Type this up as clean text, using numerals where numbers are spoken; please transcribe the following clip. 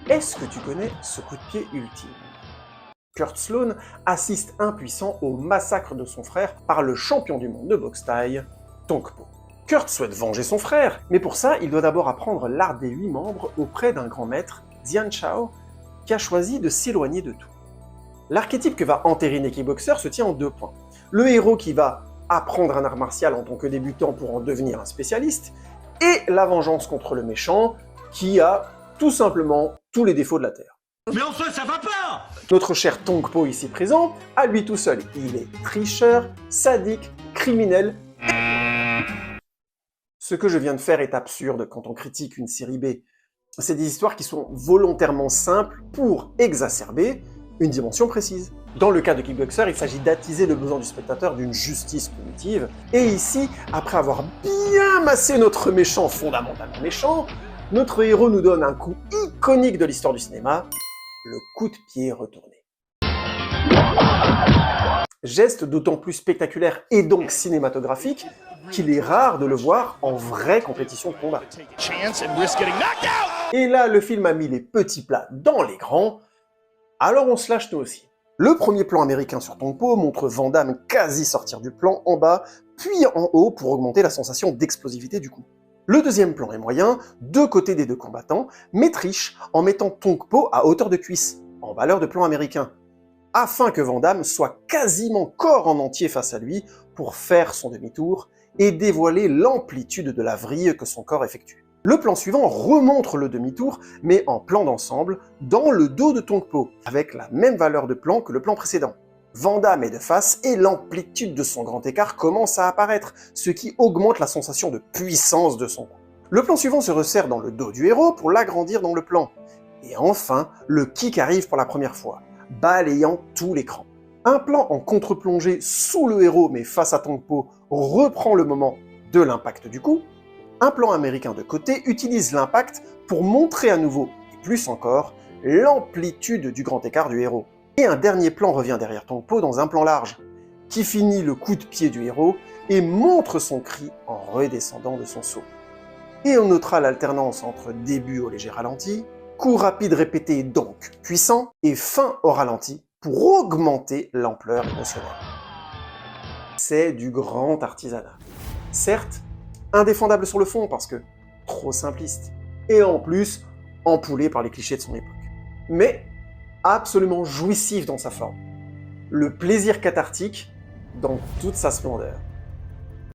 Est-ce que tu connais ce coup de pied ultime? Kurt Sloan assiste impuissant au massacre de son frère par le champion du monde de boxe thaï, Tong Po. Kurt souhaite venger son frère, mais pour ça, il doit d'abord apprendre l'art des 8 membres auprès d'un grand maître, Xian Chao, qui a choisi de s'éloigner de tout. L'archétype que va entériner Kickboxer se tient en 2 points. Le héros qui va apprendre un art martial en tant que débutant pour en devenir un spécialiste, et la vengeance contre le méchant, qui a tout simplement tous les défauts de la Terre. Mais enfin, ça va pas! Notre cher Tong Po ici présent, à lui tout seul, il est tricheur, sadique, criminel. Ce que je viens de faire est absurde quand on critique une série B. C'est des histoires qui sont volontairement simples pour exacerber une dimension précise. Dans le cas de Kickboxer, il s'agit d'attiser le besoin du spectateur d'une justice punitive. Et ici, après avoir bien massé notre méchant fondamentalement méchant, notre héros nous donne un coup iconique de l'histoire du cinéma, le coup de pied retourné. Geste d'autant plus spectaculaire et donc cinématographique qu'il est rare de le voir en vraie compétition de combat. Et là, le film a mis les petits plats dans les grands, alors on se lâche nous aussi. Le premier plan américain sur Tong Po montre Van Damme quasi sortir du plan en bas, puis en haut pour augmenter la sensation d'explosivité du coup. Le deuxième plan est moyen, deux côtés des deux combattants, mais triche en mettant Tong Po à hauteur de cuisse, en valeur de plan américain, afin que Van Damme soit quasiment corps en entier face à lui pour faire son demi-tour et dévoiler l'amplitude de la vrille que son corps effectue. Le plan suivant remontre le demi-tour, mais en plan d'ensemble, dans le dos de Tong Po, avec la même valeur de plan que le plan précédent. Van Damme est de face et l'amplitude de son grand écart commence à apparaître, ce qui augmente la sensation de puissance de son coup. Le plan suivant se resserre dans le dos du héros pour l'agrandir dans le plan. Et enfin, le kick arrive pour la première fois, balayant tout l'écran. Un plan en contre-plongée sous le héros mais face à Tong Po reprend le moment de l'impact du coup. Un plan américain de côté utilise l'impact pour montrer à nouveau, et plus encore, l'amplitude du grand écart du héros. Et un dernier plan revient derrière Tong Po dans un plan large, qui finit le coup de pied du héros et montre son cri en redescendant de son saut. Et on notera l'alternance entre début au léger ralenti, coup rapide répété donc puissant, et fin au ralenti pour augmenter l'ampleur émotionnelle. C'est du grand artisanat. Certes, indéfendable sur le fond parce que trop simpliste, et en plus empoulé par les clichés de son époque. Mais absolument jouissif dans sa forme. Le plaisir cathartique dans toute sa splendeur.